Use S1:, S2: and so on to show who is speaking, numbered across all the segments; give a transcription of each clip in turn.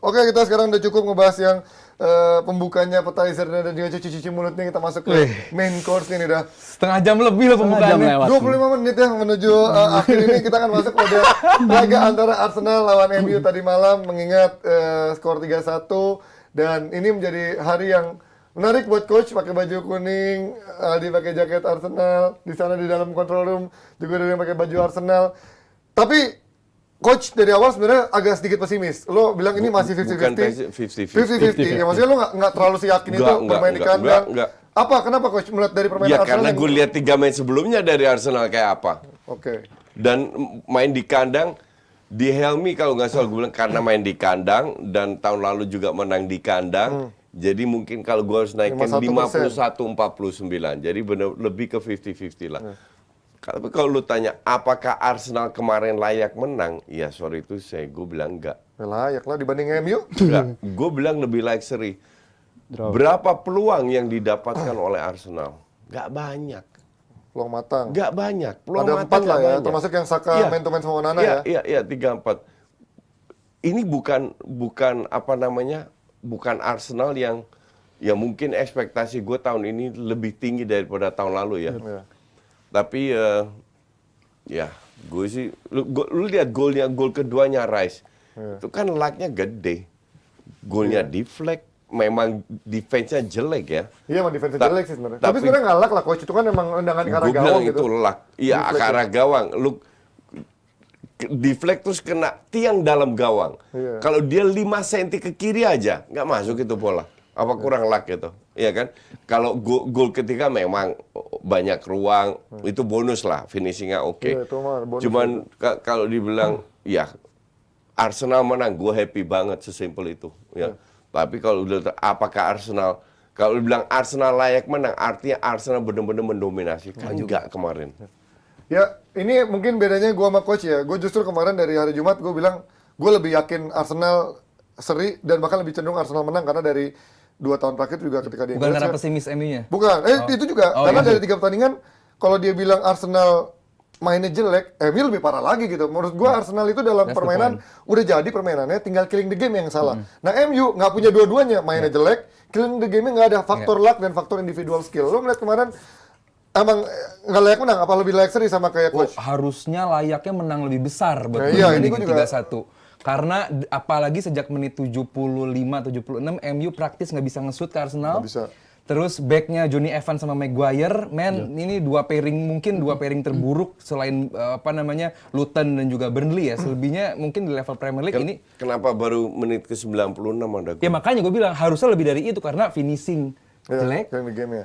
S1: Oke, kita sekarang udah cukup ngebahas yang pembukanya, appetizer dan juga cuci-cuci mulutnya. Kita masuk ke main course nih udah.
S2: Setengah jam lebih loh pembukaannya.
S1: 25 menit ya menuju akhir ini. Kita akan masuk pada laga antara Arsenal lawan MU tadi malam, mengingat skor 3-1. Dan ini menjadi hari yang menarik buat coach, pakai baju kuning, Aldi pakai jaket Arsenal, di sana di dalam control room juga ada yang pakai baju Arsenal. Tapi coach dari awal sebenarnya agak sedikit pesimis. Lo bilang ini masih 50-50. 50-50. Ya maksudnya lo nggak terlalu yakin itu bermain di kandang. Apa? Kenapa coach melihat dari permainan Arsenal?
S3: Ya karena gue lihat 3 match sebelumnya dari Arsenal kayak apa.
S1: Oke.
S3: Dan main di kandang, di Helmi kalau nggak salah gue bilang karena main di kandang dan tahun lalu juga menang di kandang. Jadi mungkin kalau gue harus naikkan 51-49. Jadi benar lebih ke 50-50 lah. Tapi kalau lu tanya, apakah Arsenal kemarin layak menang? Ya sorry itu gue bilang enggak.
S1: Layak lah dibanding MU.
S3: Enggak, gue bilang lebih layak seri. Berapa peluang yang didapatkan oleh Arsenal? Enggak banyak.
S1: Peluang matang.
S3: Enggak banyak. Peluang
S1: ada 4 lah ya,
S3: banyak.
S1: termasuk yang Saka main to main sama Onana ya.
S3: Iya, 3-4. Ini bukan apa namanya? Bukan Arsenal yang ya mungkin ekspektasi gue tahun ini lebih tinggi daripada tahun lalu ya. Tapi ya gue sih, lu lihat gol keduanya Rice, itu kan lucknya gede, golnya deflect, memang defense-nya jelek ya.
S1: Iya emang defense jelek sih sebenarnya. Tapi sebenarnya nggak luck lah coach, itu kan emang tendangan ke arah gawang gitu.
S3: Gue bilang itu luck, iya ke arah gawang, lu deflect terus kena tiang dalam gawang. Kalau dia 5 cm ke kiri aja, nggak masuk itu bola. Apa kurang luck gitu, ya kan? Kalau gol ketiga memang banyak ruang, itu bonus lah, finishingnya oke. Cuman kalau dibilang, ya Arsenal menang, gue happy banget, sesimpel itu. Ya. Tapi kalau udah, apakah Arsenal, kalau dibilang Arsenal layak menang, artinya Arsenal benar-benar mendominasi, kan enggak kemarin.
S1: Ya, ini mungkin bedanya gue sama coach ya. Gue justru kemarin dari hari Jumat gue bilang gue lebih yakin Arsenal seri dan bahkan lebih cenderung Arsenal menang karena dari 2 tahun terakhir juga ketika dia
S2: bukan karena pesimis MU-nya.
S1: Bukan, itu juga karena dari 3 pertandingan kalau dia bilang Arsenal mainnya jelek, MU lebih parah lagi gitu. Menurut gue Arsenal itu dalam permainan udah jadi permainannya, tinggal killing the game yang salah. Nah MU nggak punya dua-duanya, mainnya jelek, killing the game-nya nggak ada faktor luck dan faktor individual skill. Lo ngeliat kemarin emang nggak layak menang, apa lebih layak seri sama kayak coach?
S2: Harusnya layaknya menang lebih besar buat
S1: ini
S2: di
S1: juga
S2: 3-1. Karena apalagi sejak menit 75-76 MU praktis nggak bisa nge-shoot ke Arsenal.
S1: Nggak bisa.
S2: Terus backnya Johnny Evans sama Maguire, ini 2 pairing terburuk selain Luton dan juga Burnley ya. Selebihnya mungkin di level Premier League ini.
S3: Kenapa baru menit ke 96 ada gol?
S2: Ya makanya gue bilang harusnya lebih dari itu karena finishing jelek.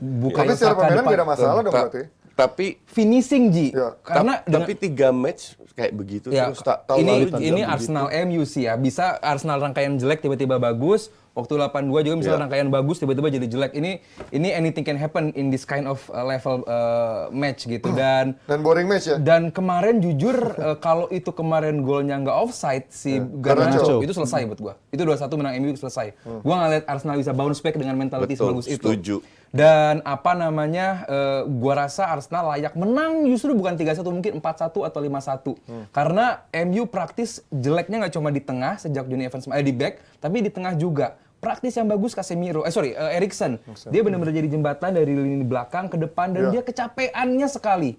S1: Bukan tapi secara permainan beda masalah dong berarti.
S3: Tapi
S2: finishing Ji, karena
S3: tapi 3 match kayak begitu
S2: ya,
S3: terus tahun lalu
S2: ini Arsenal MU sih ya, bisa Arsenal rangkaian jelek tiba-tiba bagus, waktu 82 juga misalnya rangkaian bagus tiba-tiba jadi jelek. Ini anything can happen in this kind of level match gitu dan
S1: boring match ya.
S2: Dan kemarin jujur kalau itu kemarin golnya nggak offside si Garnacho itu selesai buat gua. Itu 2-1 menang MU selesai. Gua ngeliat Arsenal bisa bounce back dengan mentality sebagus itu.
S3: Setuju.
S2: Dan gua rasa Arsenal layak menang justru bukan 3-1 mungkin 4-1 atau 5-1. Karena MU praktis jeleknya nggak cuma di tengah sejak Johnny Evans di back, tapi di tengah juga. Praktis yang bagus Casemiro, Eriksen. Dia benar-benar jadi jembatan dari lini belakang ke depan dan dia kecapeannya sekali.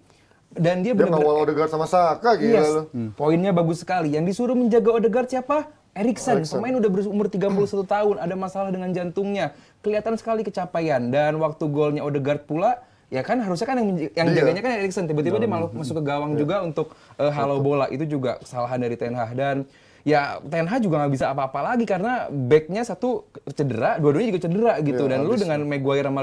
S2: Dan dia benar-benar
S1: ngawal Odegaard sama Saka gila loh.
S2: Poinnya bagus sekali. Yang disuruh menjaga Odegaard siapa? Eriksen. Pemain udah berumur 31 tahun, ada masalah dengan jantungnya. Kelihatan sekali kecapaian dan waktu golnya Odegaard pula ya kan harusnya kan yang jaganya kan Eriksen, tiba-tiba dia malah masuk ke gawang juga untuk halau bola. Itu juga kesalahan dari Ten Hag dan ya Ten Hag juga nggak bisa apa-apa lagi karena backnya satu cedera, dua-duanya juga cedera gitu dan lu dengan Maguire sama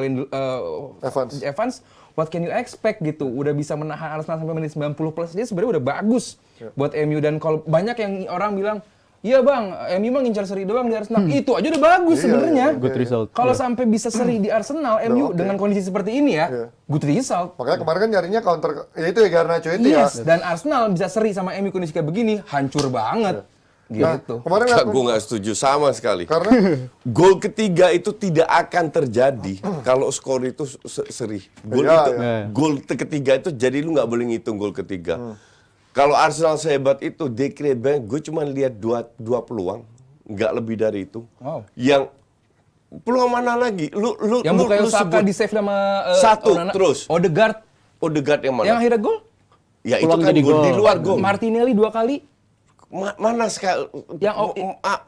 S2: Evans, what can you expect gitu? Udah bisa menahan Arsenal sampai menit 90 plus dia sebenarnya udah bagus buat MU dan kalau banyak yang orang bilang iya bang, MU mah ngincar seri doang di Arsenal. Itu aja udah bagus sebenarnya.
S4: Good result.
S2: Kalau sampai bisa seri di Arsenal, MU dengan kondisi seperti ini ya, good result.
S1: Makanya kemarin kan nyarinya counter, ya itu ya Garnacho itu ya.
S2: Dan Arsenal bisa seri sama MU kondisi kayak begini, hancur banget. Gitu.
S1: Kemarin
S3: gue nggak setuju sama sekali.
S1: Karena
S3: gol ketiga itu tidak akan terjadi kalau skor itu seri. Gol ketiga itu jadi lu nggak boleh ngitung gol ketiga. Kalau Arsenal sehebat itu, they create banyak. Gue cuma lihat dua peluang. nggak lebih dari itu.
S2: Wow.
S3: Yang peluang mana lagi?
S2: Yang Bukayo Saka
S3: sebut
S2: di save sama
S3: satu
S2: Onana.
S3: terus.
S2: Odegaard
S3: yang mana?
S2: yang akhirnya gol.
S3: Ya itu
S4: Peluang
S3: kan
S4: jadi
S3: gol di
S4: gol.
S3: luar gol.
S2: Martinelli 2 kali.
S3: Mana sekali?
S2: Yang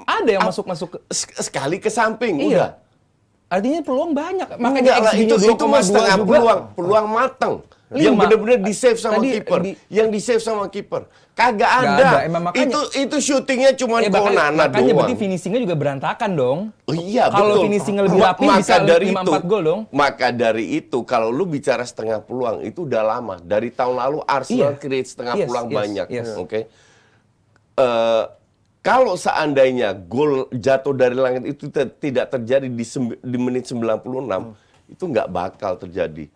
S2: ada yang masuk ke
S3: Sekali ke samping,
S2: Iya.
S3: udah.
S2: Artinya peluang banyak. Makanya
S3: Enggak lah,
S2: XG-nya
S3: itu mah
S2: 2,2
S3: setengah
S2: juga.
S3: peluang matang.
S2: Lima.
S3: Yang benar-benar di save sama
S2: Tadi
S3: kiper. Yang di save sama kiper. Kagak
S2: Nggak
S3: ada.
S2: ada. Emang makanya-
S3: Itu syutingnya cuma Onana
S2: makanya
S3: doang.
S2: berarti finishingnya juga berantakan dong.
S3: Oh iya,
S2: Kalau
S3: betul.
S2: finishingnya lebih rapi bisa 5-4 gol dong.
S3: Maka dari itu, kalau lu bicara setengah peluang, itu udah lama. Dari tahun lalu Arsenal
S2: Iya.
S3: create setengah
S2: Yes,
S3: peluang
S2: yes,
S3: banyak.
S2: yes.
S3: Oke. Kalau seandainya gol jatuh dari langit itu tidak terjadi di menit 96, itu nggak bakal terjadi.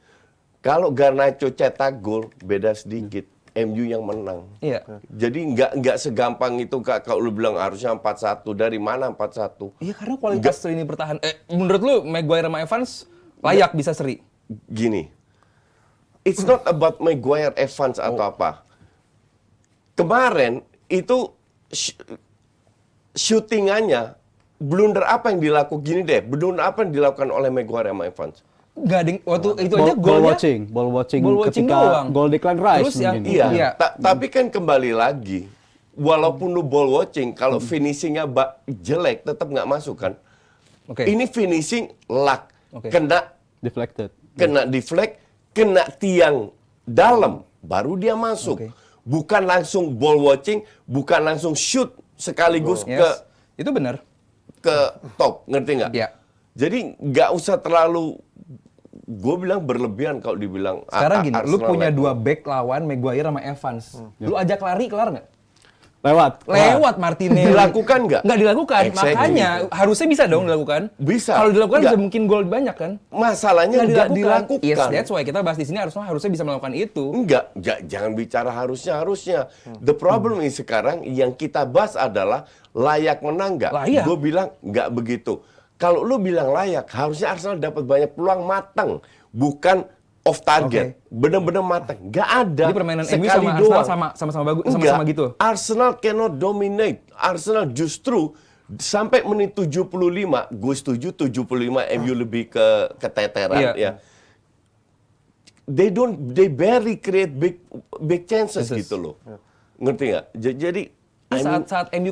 S3: Kalau Garnacho cetak gol, beda sedikit. MU yang menang.
S2: Iya.
S3: Jadi nggak segampang itu Kak, kalau lu bilang harusnya 4-1. Dari mana 4-1?
S2: Iya karena kualitas lini pertahanan. Menurut lu Maguire sama Evans layak bisa seri?
S3: Gini, it's not about Maguire, Evans atau apa. Kemarin itu shootingannya, blunder apa yang dilakukan, gini deh, blunder apa yang dilakukan oleh Maguire sama Evans?
S2: Nggak ada waktu itu aja
S4: Ball
S2: golnya
S4: watching
S2: ball watching
S4: ketika
S2: doang.
S4: gol Declan Rice
S2: Terus yang
S4: mungkin.
S3: Iya,
S2: Iya.
S3: tapi kan kembali lagi, walaupun lu ball watching, kalau finishingnya jelek, tetap nggak masuk kan?
S2: Oke.
S3: Ini finishing luck,
S2: Oke.
S4: Deflected.
S3: kena deflect, kena tiang dalam, baru dia masuk.
S2: Oke.
S3: Bukan langsung ball watching, bukan langsung shoot sekaligus
S2: Yes. Itu benar.
S3: ke top, ngerti nggak?
S2: Iya.
S3: Jadi nggak usah terlalu, gue bilang berlebihan kalau dibilang.
S2: Sekarang gini, lu
S3: Arsenal
S2: punya
S3: like
S2: 2 back lawan Maguire sama Evans. Lu ajak lari kelar nggak?
S4: Lewat.
S2: Martinelli.
S3: Dilakukan nggak?
S2: Nggak dilakukan.
S3: Exactly.
S2: Makanya harusnya bisa dong dilakukan.
S3: Bisa.
S2: Kalau dilakukan
S3: Nggak.
S2: bisa mungkin gol banyak kan?
S3: Masalahnya nggak dilakukan.
S2: Yes, that's why kita bahas di sini harusnya bisa melakukan itu.
S3: Enggak, jangan bicara harusnya. The problem is sekarang yang kita bahas adalah layak menang nggak?
S2: Layak.
S3: Gue bilang nggak begitu. Kalau lu bilang layak, harusnya Arsenal dapat banyak peluang matang, bukan off target. Bener-bener matang. Nggak ada.
S2: Jadi permainan MU
S3: sekali
S2: sama
S3: doang.
S2: Arsenal sama-sama bagus,
S3: Enggak.
S2: sama-sama gitu.
S3: Arsenal cannot dominate. Arsenal justru sampai menit 75, gue setuju 75 MU lebih keteteran
S2: Iya.
S3: ya. They barely create big chances gitu loh. Ngerti nggak? Jadi
S2: Saat MU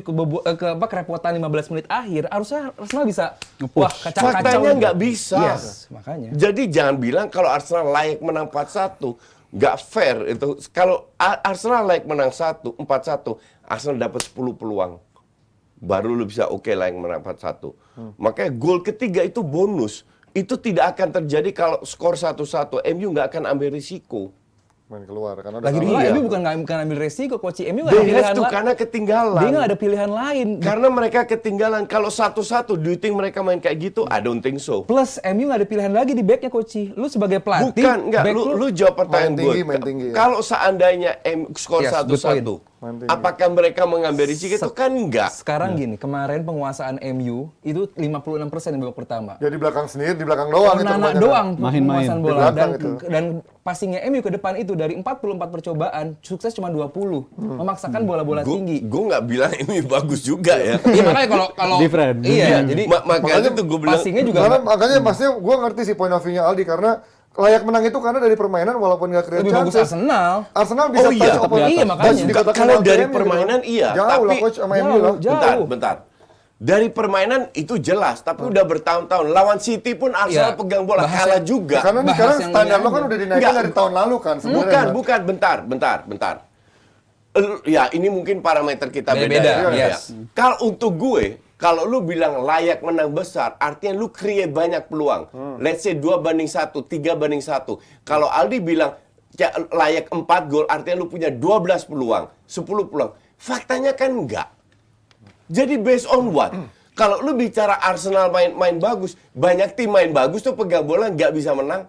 S2: kerepotan 15 menit akhir, harusnya Arsenal bisa
S4: Nge-push.
S2: kacau-kacau.
S3: faktanya nggak bisa.
S2: Yes, makanya.
S3: Jadi jangan bilang kalau Arsenal layak menang 4-1. Nggak fair itu. Kalau Arsenal layak menang 4-1, Arsenal dapat 10 peluang. Baru lu bisa layak menang 4-1. Makanya gol ketiga itu bonus. Itu tidak akan terjadi kalau skor 1-1. MU nggak akan ambil risiko.
S1: Main keluar karena udah
S2: Lagi
S1: kalah.
S2: pula
S3: Iya.
S2: MU bukan ambil resiko, coach. MU nggak ada
S3: They
S2: pilihan
S3: have to karena ketinggalan.
S2: Dia nggak ada pilihan lain.
S3: Karena mereka ketinggalan. Kalau 1-1, do you think mereka main kayak gitu? I don't think so.
S2: Plus MU nggak ada pilihan lagi di backnya, coach. Lu sebagai pelatih,
S3: Bukan, enggak.
S2: back
S3: Lu jawab pertanyaan
S1: Main tinggi,
S3: gue.
S1: main tinggi, ya.
S3: Kalau seandainya skor
S2: Yes, good
S3: 1-1,
S1: Main tinggi.
S3: apakah mereka mengambil risiko itu? Kan enggak.
S2: Sekarang gini, kemarin penguasaan MU itu 56% di babak pertama.
S1: Dia di belakang sendiri, di belakang doang itu
S2: Onana
S1: kebanyakan.
S2: doang
S4: Main-main.
S2: penguasaan
S1: Di
S2: bola
S1: belakang itu.
S2: dan passingnya MU ke depan itu dari 44 percobaan sukses cuma 20. Memaksakan bola-bola tinggi.
S3: Gue nggak bilang ini bagus juga ya.
S2: Iya makanya kalau
S4: Different.
S2: iya jadi
S3: Makanya tuh gue bilang,
S2: passingnya juga
S1: Karena makanya pastinya gue ngerti sih point of view-nya Aldi karena layak menang itu karena dari permainan walaupun nggak create
S2: lebih bagus
S1: chances.
S2: Arsenal.
S1: Arsenal bisa
S3: Oh iya,
S1: touch opponent.
S2: iya, makanya.
S1: Touch di kotak
S3: Kalau
S1: penalti
S3: dari
S1: MU
S3: permainan
S1: gitu.
S3: iya,
S1: Jauh lah
S3: tapi-
S1: coach sama
S2: Jauh,
S1: MU lah.
S2: jauh.
S3: bentar. Dari permainan itu jelas, tapi udah bertahun-tahun. Lawan City pun Arsenal
S2: Iya.
S3: pegang bola,
S2: Bahas
S3: kalah
S2: yang-
S3: juga.
S1: Karena nih
S2: Bahas
S1: sekarang
S2: yang
S1: standar
S2: ini
S1: lo kan
S2: aja.
S1: udah dinaikin
S3: Enggak.
S1: dari tahun lalu kan sebenarnya.
S3: Bukan, bentar. Ya, ini mungkin parameter kita beda.
S2: Beda-beda,
S3: ya.
S2: yes.
S3: Kalau untuk gue, kalau lu bilang layak menang besar, artinya lu create banyak peluang. Let's say 2-1, 3-1. Kalau Aldi bilang ya, layak 4 gol, artinya lu punya 12 peluang, 10 peluang. Faktanya kan enggak. Jadi based on what? Kalau lu bicara Arsenal main bagus, banyak tim main bagus tuh pegang bola nggak bisa menang.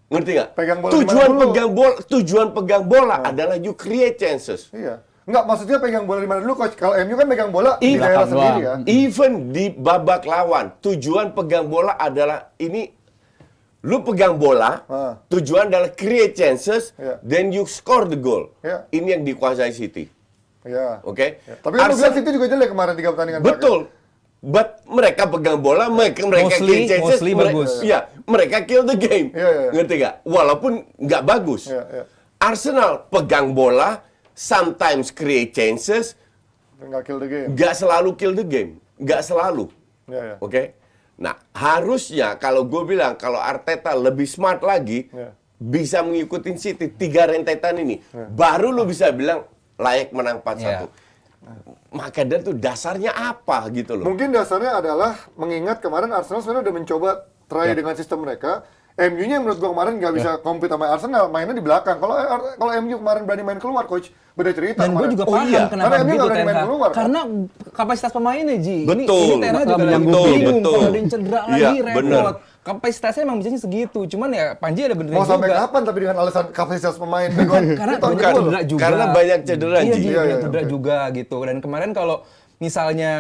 S3: Ngerti nggak?
S1: Pegang bola di mana dulu?
S3: Tujuan pegang bola adalah you create chances.
S1: Iya. Enggak, maksudnya pegang bola di mana dulu coach? Kalau MU kan pegang bola di
S3: Iya,
S1: daerah
S4: belakang
S1: sendiri ya.
S4: doang.
S3: Even di babak lawan, tujuan pegang bola adalah ini. Lu pegang bola, tujuan adalah create chances,
S1: Iya.
S3: then you score the goal.
S1: Iya.
S3: Ini yang dikuasai City.
S1: Iya.
S3: Oke.
S1: Ya. Tapi kan lu bilang City juga jelek kemarin 3 pertandingan terakhir.
S3: Betul. But mereka pegang bola, mereka kill chances,
S2: mostly bagus.
S3: Ya, mereka kill the game.
S1: Iya.
S3: Ngerti gak? Walaupun nggak bagus.
S1: Iya.
S3: Arsenal pegang bola, sometimes create chances,
S1: Nggak kill the game.
S3: nggak selalu kill the game. Nggak selalu.
S1: Iya.
S3: Oke? Nah, harusnya kalau gue bilang, kalau Arteta lebih smart lagi,
S1: Iya.
S3: bisa mengikuti City 3 rentetan ini, baru lu bisa bilang layak menang 4-1. Maka dan tuh dasarnya apa gitu loh.
S1: Mungkin dasarnya adalah mengingat kemarin Arsenal sebenarnya udah mencoba try dengan sistem mereka. MU-nya menurut gua kemarin nggak bisa compete sama Arsenal, mainnya di belakang. Kalau MU kemarin berani main keluar, coach, beda cerita.
S2: Dan gue
S1: kemarin.
S2: juga
S3: Oh
S2: paham
S3: iya.
S2: kenapa
S1: Karena MU
S2: begitu
S1: nggak berani
S2: Ten
S1: main
S2: Hag.
S1: keluar, kan?
S2: Karena kapasitas pemainnya, Ji.
S3: Betul.
S2: Ini Ten Hag juga lagi
S4: Betul,
S2: bingung.
S3: betul.
S2: Kalau ada yang cedera
S3: Iya,
S2: lagi,
S3: bener.
S2: repot. Kapasitasnya emang biasanya segitu. Cuman ya Panji ada benernya
S1: Mau
S2: juga.
S1: sampai kapan tapi dengan alasan kapasitas pemain Begon?
S2: Karena
S1: Itu tahun
S2: banyak
S1: kedua loh.
S2: cedera juga.
S3: Karena banyak cedera,
S2: Iya,
S3: Ji.
S2: Ji,
S1: Iya,
S2: banyak
S1: iya,
S2: cedera
S1: oke.
S2: juga gitu. Dan kemarin kalau misalnya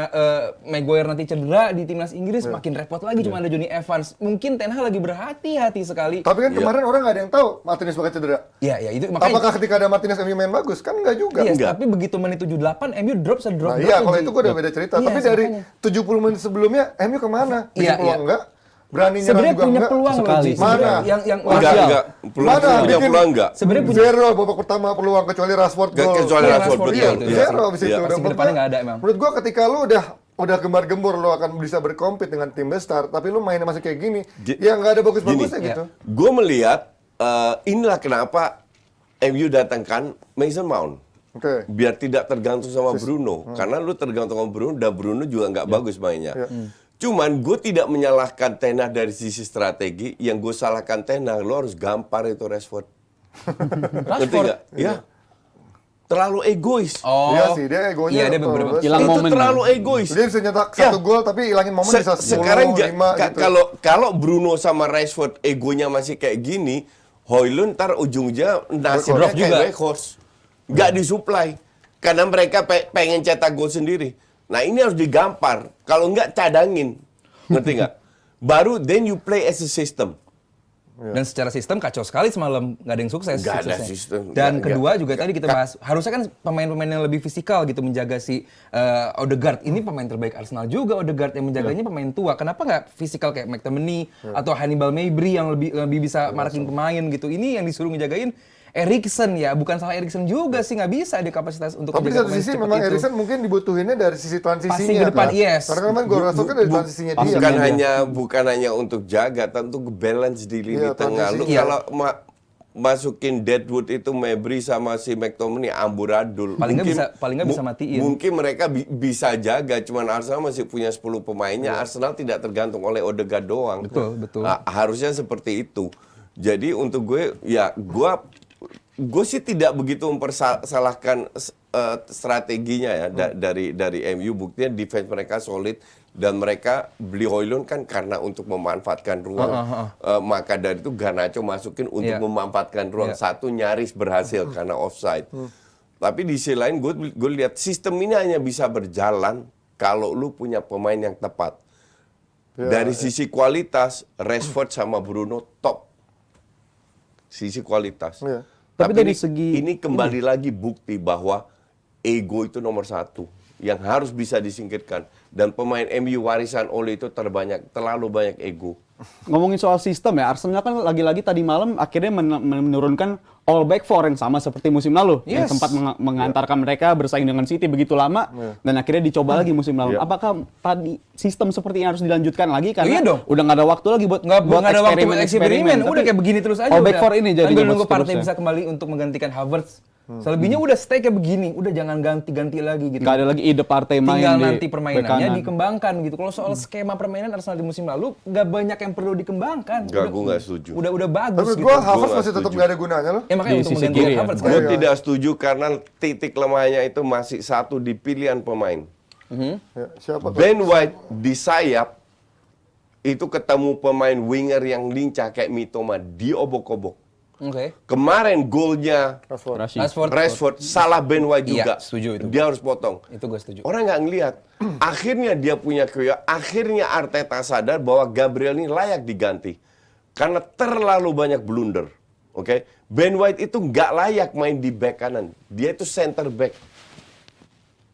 S2: Maguire nanti cedera di timnas Inggris makin repot lagi cuma ada Johnny Evans. Mungkin Ten Hag lagi berhati-hati sekali.
S1: Tapi kan kemarin orang nggak ada yang tahu Martinez bakal cedera.
S2: Ya itu makanya.
S1: Apakah ketika ada Martinez MU main bagus? Kan nggak juga.
S2: Iya,
S3: Enggak.
S2: tapi begitu menit 78 MU drop
S1: Nah iya, kalau itu gua udah beda cerita.
S2: Iya,
S1: Tapi dari
S2: makanya.
S1: 70 menit sebelumnya MU kemana? Bikin
S2: Iya,
S1: peluang
S2: iya.
S1: enggak? Berani nyerang
S2: Sebenarnya
S1: juga
S2: punya
S1: enggak?
S2: peluang loh,
S4: Sekali.
S2: Ji. Sebenarnya
S1: Mana?
S2: yang
S3: Enggak. Peluang
S1: Mana?
S3: punya
S1: Bikin
S3: peluang enggak?
S2: Sebenarnya punya
S1: zero babak pertama peluang kecuali Rashford gol.
S3: Kecuali
S2: Iya,
S3: Rashford,
S2: Rashford,
S3: betul.
S2: iya,
S3: Iya.
S1: Zero abis itu.
S3: Iya.
S1: Udah,
S2: Pasti
S1: menurut
S2: kedepannya
S1: gua-
S2: nggak ada emang.
S1: Menurut gua ketika lu udah gembar-gembor lu akan bisa berkompet dengan tim besar, tapi lu mainnya masih kayak gini, ya nggak ada bagus-bagusnya
S3: Gini,
S1: gitu.
S3: Gue melihat inilah kenapa MU datangkan Mason Mount.
S1: Oke.
S3: Biar tidak tergantung sama Bruno. Karena lu tergantung sama Bruno, dan Bruno juga nggak bagus mainnya. Cuman gue tidak menyalahkan Ten Hag dari sisi strategi. Yang gue salahkan Ten Hag, lu harus gampar itu Rashford. Ngerti nggak? Ya. Terlalu egois.
S2: Oh.
S1: Iya sih, dia egonya.
S2: Iya, dia beberapa
S1: terus.
S4: hilang
S3: Itu
S4: momen.
S3: terlalu egois.
S1: Dia bisa nyetak
S3: Ya.
S1: 1 gol tapi hilangin momen bisa 10,
S3: Sekarang
S1: 5 gitu.
S3: kalau Bruno sama Rashford egonya masih kayak gini, Højlund ntar ujungnya nasibnya
S2: Drop
S3: kayak
S2: juga.
S3: Weghorst. Nggak disuplai. Karena mereka pengen cetak gol sendiri. Nah ini harus digampar. Kalau nggak cadangin. Ngerti nggak? Baru then you play as a system.
S2: Dan secara sistem kacau sekali semalam, nggak ada yang sukses.
S3: Nggak ada
S2: suksesnya.
S3: sistem.
S2: Dan
S3: Nggak.
S2: kedua juga tadi kita bahas, harusnya kan pemain-pemain yang lebih fisikal gitu menjaga si Odegaard. Ini pemain terbaik Arsenal juga, Odegaard yang menjaganya pemain tua. Kenapa nggak fisikal kayak McTominay atau Hannibal Mejbri yang lebih bisa marahin pemain gitu? Ini yang disuruh ngejagain Eriksen ya, bukan salah Eriksen juga sih, nggak bisa ada kapasitas untuk
S1: Tapi di
S2: menjaga
S1: satu
S2: pemain
S1: sisi
S2: secepat
S1: memang
S2: itu.
S1: Eriksen mungkin dibutuhinnya dari sisi transisinya.
S2: Passing ke depan,
S1: kan?
S2: yes.
S1: Karena kemarin gol Rashford kan dari transisinya dia.
S3: Bukan hanya untuk jaga, tentu balance di lini
S1: Iya,
S3: tengah. Lu
S1: transisi.
S3: kalau masukin Deadwood itu Mejbri sama si McTominay amburadul.
S2: Paling nggak bisa matiin.
S3: Mungkin mereka bisa jaga, cuman Arsenal masih punya 10 pemainnya. Arsenal tidak tergantung oleh Odegaard doang.
S2: Betul.
S3: Harusnya seperti itu. Jadi untuk gue, gue sih tidak begitu mempersalahkan strateginya ya dari MU. Buktinya defense mereka solid dan mereka beli Højlund kan karena untuk memanfaatkan ruang. Maka dari itu Garnacho masukin untuk
S2: Iya.
S3: memanfaatkan ruang. Satu nyaris berhasil karena offside. Tapi di sisi lain gue lihat sistem ini hanya bisa berjalan kalau lu punya pemain yang tepat. Dari sisi kualitas, Rashford sama Bruno top. Sisi kualitas.
S1: Iya.
S4: Tapi dari segi
S3: ini kembali lagi bukti bahwa ego itu nomor 1 yang harus bisa disingkirkan. Dan pemain MU warisan Ole itu terlalu banyak ego.
S4: ngomongin soal sistem ya, Arsenal kan lagi-lagi tadi malam akhirnya menurunkan all back four yang sama seperti musim lalu yang
S2: Yes.
S4: sempat mengantarkan mereka bersaing dengan City begitu lama dan akhirnya dicoba lagi musim lalu. Apakah tadi sistem seperti ini harus dilanjutkan lagi karena
S2: Iya dong.
S4: udah nggak ada waktu lagi buat
S2: Nggak ada waktu buat eksperimen.
S4: Tapi
S2: Udah kayak begini terus aja.
S4: all back
S2: udah.
S4: four ini jadi
S2: Sambil nunggu partnya
S4: seterusnya.
S2: bisa kembali untuk menggantikan Havertz. Selebihnya udah stay kayak begini. Udah jangan ganti-ganti lagi gitu.
S4: nggak ada lagi ide partai main
S2: Tinggal
S4: di
S2: nanti
S4: bek
S2: permainannya
S4: kanan.
S2: dikembangkan gitu. Kalau soal skema permainan Arsenal di musim lalu nggak banyak yang perlu dikembangkan.
S3: Nggak, gue nggak setuju.
S2: Udah bagus
S1: Tapi menurut
S2: gitu.
S1: gua Havertz
S3: nggak
S1: masih tetap
S3: setuju.
S1: nggak ada gunanya loh.
S2: Ya makanya
S4: Di
S2: untuk
S4: sisi
S2: menggantikan
S4: kiri ya.
S2: Havertz.
S3: Gue
S1: Iya.
S3: tidak setuju karena titik lemahnya itu masih satu di pilihan pemain.
S1: Ya, siapa tuh?
S3: Ben White di sayap itu ketemu pemain winger yang lincah kayak Mitoma, diobok-obok.
S2: Oke.
S3: Kemarin golnya
S1: Rashford.
S3: Rashford salah Ben White
S2: Iya,
S3: juga.
S2: setuju itu.
S3: Dia harus potong.
S2: Itu gue setuju.
S3: Orang nggak ngelihat. Akhirnya dia punya kaya. Akhirnya Arteta sadar bahwa Gabriel ini layak diganti karena terlalu banyak blunder. Oke, Ben White itu nggak layak main di back kanan. Dia itu center back.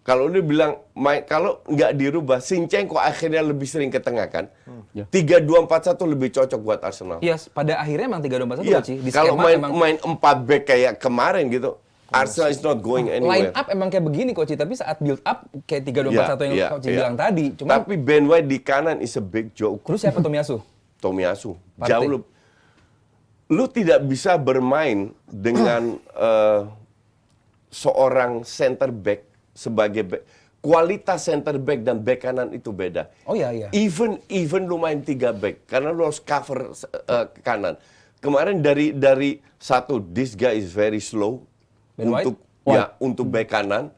S3: Kalau dia bilang kalau nggak dirubah, Zinchenko akhirnya lebih sering ke tengah kan. 3-2-4-1 lebih cocok buat Arsenal.
S2: Iya, pada akhirnya emang 3-2-4-1
S3: Iya,
S2: Coach. Di
S3: kalau
S2: skema emang
S3: main 4 back kayak kemarin gitu, Arsenal is not going
S2: line
S3: anywhere.
S2: up emang kayak begini Coach, tapi saat build up kayak 3-2-4-1 yang Coach bilang tadi. Cuman
S3: Tapi Ben White di kanan is a big joke.
S2: terus siapa Tomiyasu?
S3: Tomiyasu.
S2: Partey.
S3: Jauh lu tidak bisa bermain dengan seorang center back sebagai back. Kualitas center back dan back kanan itu beda.
S2: Oh iya.
S3: Even lu main 3 back karena lu harus cover kanan. Kemarin dari satu, this guy is very slow
S2: Ben White?
S3: untuk back kanan.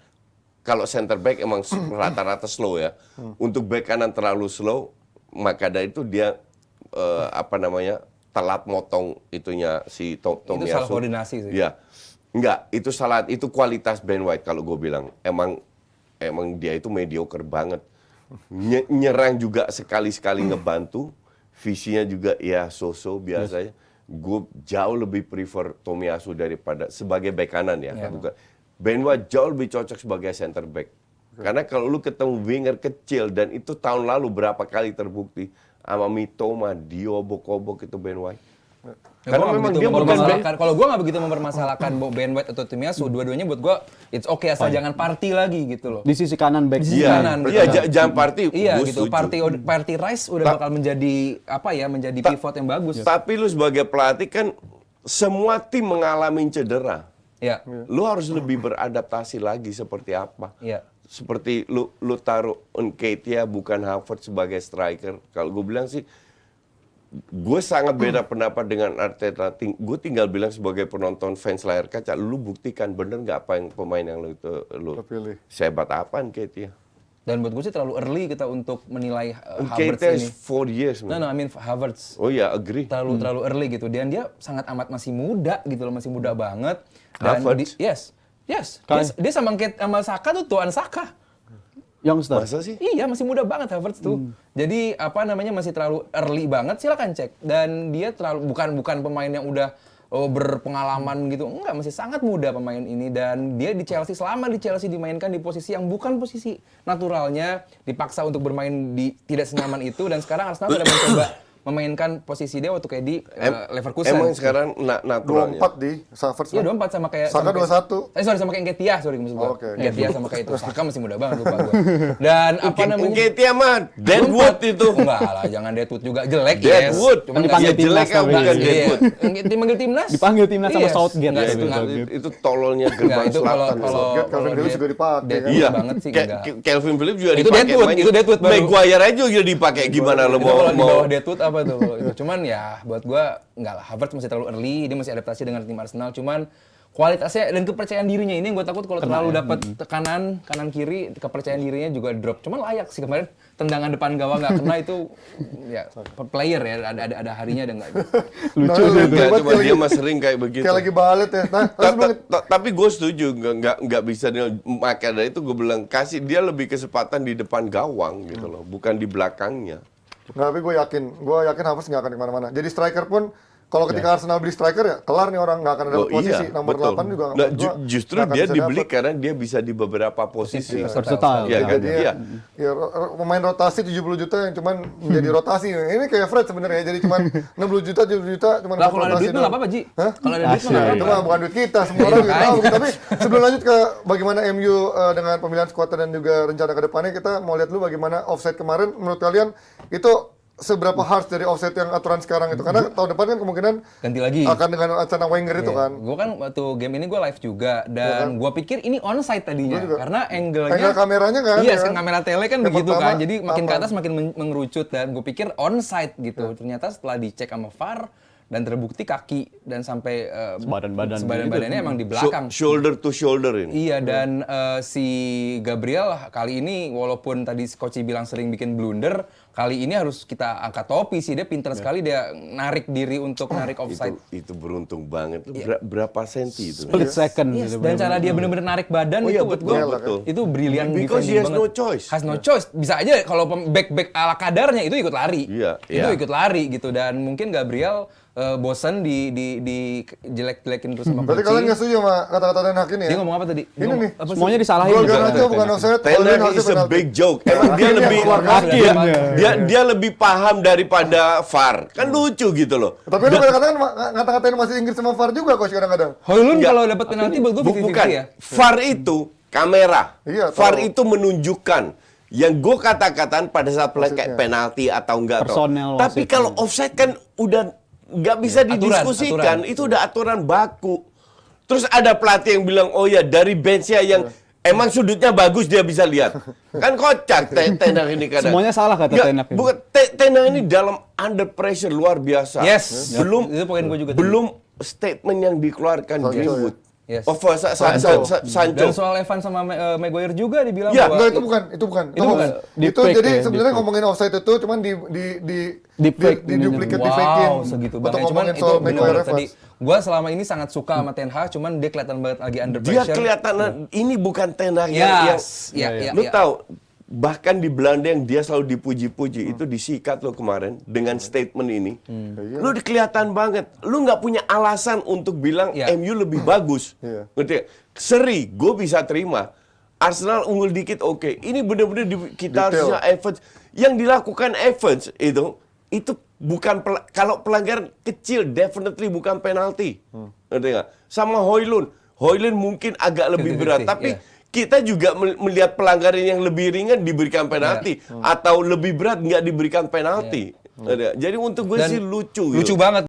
S3: Kalau center back emang rata-rata slow ya. Untuk back kanan terlalu slow, maka dari itu dia telat motong itunya si Tomiyasu.
S2: Itu salah koordinasi sih.
S3: Ya. Enggak, itu kualitas Ben White kalau gue bilang. Emang dia itu mediocre banget. Nyerang juga sekali-sekali ngebantu. Visinya juga ya so-so biasanya. Gue jauh lebih prefer Tomiyasu daripada sebagai back kanan ya. Bukan. Ben White jauh lebih cocok sebagai center back. Karena kalau lu ketemu winger kecil dan itu tahun lalu berapa kali terbukti sama Mitoma, diobok-obok itu Ben White. Karena memang dia bukan back.
S2: Kalau gue nggak begitu mempermasalahkan Ben White atau Tomiyasu, dua-duanya buat gue it's okay asal jangan party lagi gitu loh.
S4: Di sisi kanan back.
S2: Di sisi kanan.
S3: Jangan party.
S2: Iya
S3: Gua
S2: gitu.
S3: setuju.
S2: Party Rice udah bakal menjadi menjadi pivot yang bagus.
S3: Tapi lu sebagai pelatih kan semua tim mengalami cedera.
S2: Iya.
S3: Lu harus lebih beradaptasi lagi seperti apa.
S2: Iya.
S3: Seperti lu taruh Nketiah bukan Havertz sebagai striker. Kalau gue bilang sih, gue sangat beda pendapat dengan Arteta. Gue tinggal bilang sebagai penonton fans layar kaca, lu buktikan bener nggak apa yang pemain yang lu
S1: pilih.
S3: sehebat apa Nketiah.
S2: Dan buat gue sih terlalu early kita untuk menilai Havertz
S3: Nketiah
S2: ini.
S3: is 4 years.
S2: No, I mean Havertz.
S3: Oh ya, agree.
S2: Terlalu early gitu. Dan dia sangat amat masih muda gitu loh, masih muda banget. Dan
S3: Havertz?
S2: Yes. Dia sama Saka tuh tuan Saka.
S4: Youngster.
S3: Masa sih?
S2: Iya, masih muda banget Havertz tuh. Jadi masih terlalu early banget, silakan cek. Dan dia bukan pemain yang udah berpengalaman gitu. Enggak, masih sangat muda pemain ini. Dan dia selama di Chelsea dimainkan di posisi yang bukan posisi naturalnya, dipaksa untuk bermain di tidak senyaman itu. Dan sekarang Arsenal sudah mencoba memainkan posisi dia waktu kayak di Leverkusen.
S3: Emang sekarang naturalnya.
S1: 24 di Havertz.
S2: Iya 24 sama kayak
S1: Saka 21.
S2: sama kayak Nketiah, maksud gua.
S1: Oke.
S2: Nketiah sama kayak itu. Saka masih muda banget lupa gua. Dan
S3: Nketiah mah Deadwood itu.
S2: Enggak lah, jangan Deadwood juga jelek
S3: Deadwood.
S2: Cuma
S4: dipanggil
S3: Dia jelek
S4: timnas,
S3: bukan
S4: tapi.
S3: Deadwood.
S2: Dipanggil timnas.
S4: Dipanggil timnas sama
S2: Yes.
S4: Southgate.
S2: Enggak,
S3: Ya,
S2: itu enggak.
S3: itu tololnya
S2: Enggak,
S3: gerbang
S2: itu
S3: selatan.
S1: Southgate, Calvin Phillips juga dipakai, kan?
S2: Deadwood
S3: Iya,
S2: banget sih enggak.
S3: Calvin Phillips juga
S2: Itu
S3: dipakai.
S2: Deadwood, itu Deadwood baru.
S3: Maguire aja juga dipakai. Gimana lo
S2: Itu
S3: mau
S2: kalau di bawah Deadwood apa tuh? Itu. Cuman ya buat gua enggak lah, Havertz masih terlalu early, dia masih adaptasi dengan tim Arsenal. Cuman kualitasnya dan kepercayaan dirinya ini yang gue takut kalau terlalu dapat tekanan kanan kiri, kepercayaan dirinya juga drop. Cuman layak sih kemarin tendangan depan gawang nggak kena itu ya player ya ada harinya ada nggak.
S1: Lucu
S3: Enggak, cuma dia mah sering kayak begitu.
S1: Kayak lagi balet ya. Nah,
S3: Tapi gue setuju, nggak bisa maka dari itu gue bilang kasih dia lebih kesempatan di depan gawang gitu loh, bukan di belakangnya.
S1: tapi gue yakin Havertz nggak akan kemana-mana. Jadi striker pun, kalau ketika Arsenal beli striker ya kelar nih orang, nggak akan dapat posisi. Nomor
S3: betul.
S1: 8 juga
S3: Nah,
S1: gua
S3: justru
S1: nggak akan
S3: dia
S1: bisa
S3: dibeli
S1: dapet.
S3: karena dia bisa di beberapa posisi.
S4: Versatile.
S3: Iya kan?
S1: Jadi
S3: Iya.
S1: ya pemain rotasi 70 juta yang cuman menjadi rotasi. Ini kayak Fred sebenarnya, jadi cuman 60 juta, 70 juta cuman
S2: Lah kalau ada
S1: rotasi
S2: duit mah
S1: doang.
S2: nggak apa-apa Ji.
S1: Hah?
S2: Kalau ada duit mah nggak
S1: Itu
S2: apa-apa.
S1: mah bukan duit kita, semua orang juga tahu. Tapi sebelum lanjut ke bagaimana MU dengan pemilihan skuadnya dan juga rencana ke depannya, kita mau lihat dulu bagaimana offside kemarin. Menurut kalian itu seberapa harsh dari offside yang aturan sekarang itu? Karena tahun depan kan kemungkinan
S2: Ganti lagi.
S1: akan dengan acara Wenger itu kan.
S2: Gue kan waktu game ini gue live juga dan gue pikir ini onside tadinya karena angle-nya
S1: Angle kameranya kan,
S2: iya,
S1: ya kan?
S2: kamera tele kan
S1: Yang
S2: begitu
S1: pertama,
S2: kan, jadi makin ke
S1: apa?
S2: atas makin mengerucut dan gue pikir onside gitu. Ternyata setelah dicek sama VAR dan terbukti kaki dan sampai sebadan-badannya emang di belakang.
S3: Shoulder to shoulder ini.
S2: Iya, dan si Gabriel kali ini walaupun tadi Coach bilang sering bikin blunder, kali ini harus kita angkat topi sih. Dia pintar sekali, dia narik diri untuk narik offside.
S3: Itu beruntung banget. Berapa senti itu?
S4: Split second.
S2: Yes,
S4: gitu,
S2: dan cara dia benar-benar narik badan
S3: Oh iya,
S2: itu buat
S3: betul,
S2: gua
S3: betul.
S2: itu brilian
S3: Because
S2: defending
S3: he has
S2: banget.
S3: no choice.
S2: Has no choice. Bisa aja kalau back ala kadarnya itu ikut lari.
S3: Iya,
S2: Itu
S3: iya.
S2: ikut lari gitu, dan mungkin Gabriel bosan di jelek-jelekin terus sama
S1: Berarti
S2: Poci.
S1: kalian nggak setuju sama kata-kata Ten Hag ini ya?
S2: Dia ngomong apa tadi?
S1: Ini nih.
S2: Apa sih?
S4: Semuanya disalahin
S1: Gol
S4: juga.
S1: Garnacho bukan offside,
S3: Ten
S1: Hoylund
S3: Hag
S1: harusnya
S3: is a
S1: penalti.
S3: big joke. Emang dia
S1: Akhirnya
S3: lebih
S1: keluar kaki.
S3: dia lebih paham daripada VAR. Kan lucu gitu loh.
S1: Tapi lu kadang-kadang ngata-ngatain masih Inggris sama VAR juga coach kadang-kadang.
S2: Hoylund
S3: Enggak.
S2: kalau dapat penalti buat gue 50-50
S3: Bukan.
S2: ya.
S3: VAR itu kamera.
S1: Iya,
S3: VAR
S1: tahu.
S3: itu menunjukkan yang gue katakan pada saat kayak penalti atau enggak.
S4: Personel
S3: Tapi
S4: wasit.
S3: kalau offside kan udah nggak bisa
S2: Aturan,
S3: didiskusikan.
S2: aturan.
S3: Itu udah aturan baku. Terus ada pelatih yang bilang, oh ya dari benchnya yang emang sudutnya bagus dia bisa lihat. Kan kocak Ten Hag ini kadang.
S4: Semuanya salah kata
S3: Nggak,
S4: Ten Hag ini.
S3: Bukan, Ten Hag ini dalam under pressure luar biasa.
S2: Yes.
S3: Belum
S2: Itu poin gue juga tadi.
S3: belum statement yang dikeluarkan
S1: Sancho,
S3: Greenwood.
S2: Yes.
S3: Oh, Sancho.
S2: Dan soal Evan sama Maguire juga dibilang
S3: Ya,
S2: bahwa
S1: Enggak, itu bukan.
S2: Itu bukan.
S1: Itu
S4: Deepfake
S1: jadi
S4: ya,
S1: sebenarnya
S4: deepfake.
S1: ngomongin offside itu cuman
S4: Deepfake
S1: di duplicate
S2: wow,
S1: di-fakein.
S2: segitu
S1: Untuk
S2: banget. Cuman
S1: ngomongin
S2: itu
S1: soal
S2: benar
S1: Maguire
S2: tadi.
S1: Evans.
S2: Gua selama ini sangat suka sama Ten Hag, cuman dia kelihatan banget lagi under
S3: Dia
S2: pressure.
S3: kelihatan ini bukan Ten Hag yang
S2: Yes. Ya,
S3: lu tahu bahkan di Belanda yang dia selalu dipuji-puji itu disikat lo kemarin dengan statement ini. Lu kelihatan banget. Lu nggak punya alasan untuk bilang
S2: Ya.
S3: MU lebih bagus.
S1: Iya.
S3: Ngerti nggak? Seri, gue bisa terima. Arsenal unggul dikit oke. Ini benar-benar kita
S1: Detail.
S3: harusnya Evans. Yang dilakukan Evans itu bukan kalau pelanggaran kecil definitely bukan penalti. Ngerti nggak? Sama Hoylund mungkin agak lebih
S2: 50-50,
S3: berat tapi
S2: iya.
S3: kita juga melihat pelanggaran yang lebih ringan diberikan penalti atau lebih berat nggak diberikan penalti. Jadi untuk gue
S2: Dan
S3: sih lucu.
S2: Lucu
S3: gitu.
S2: banget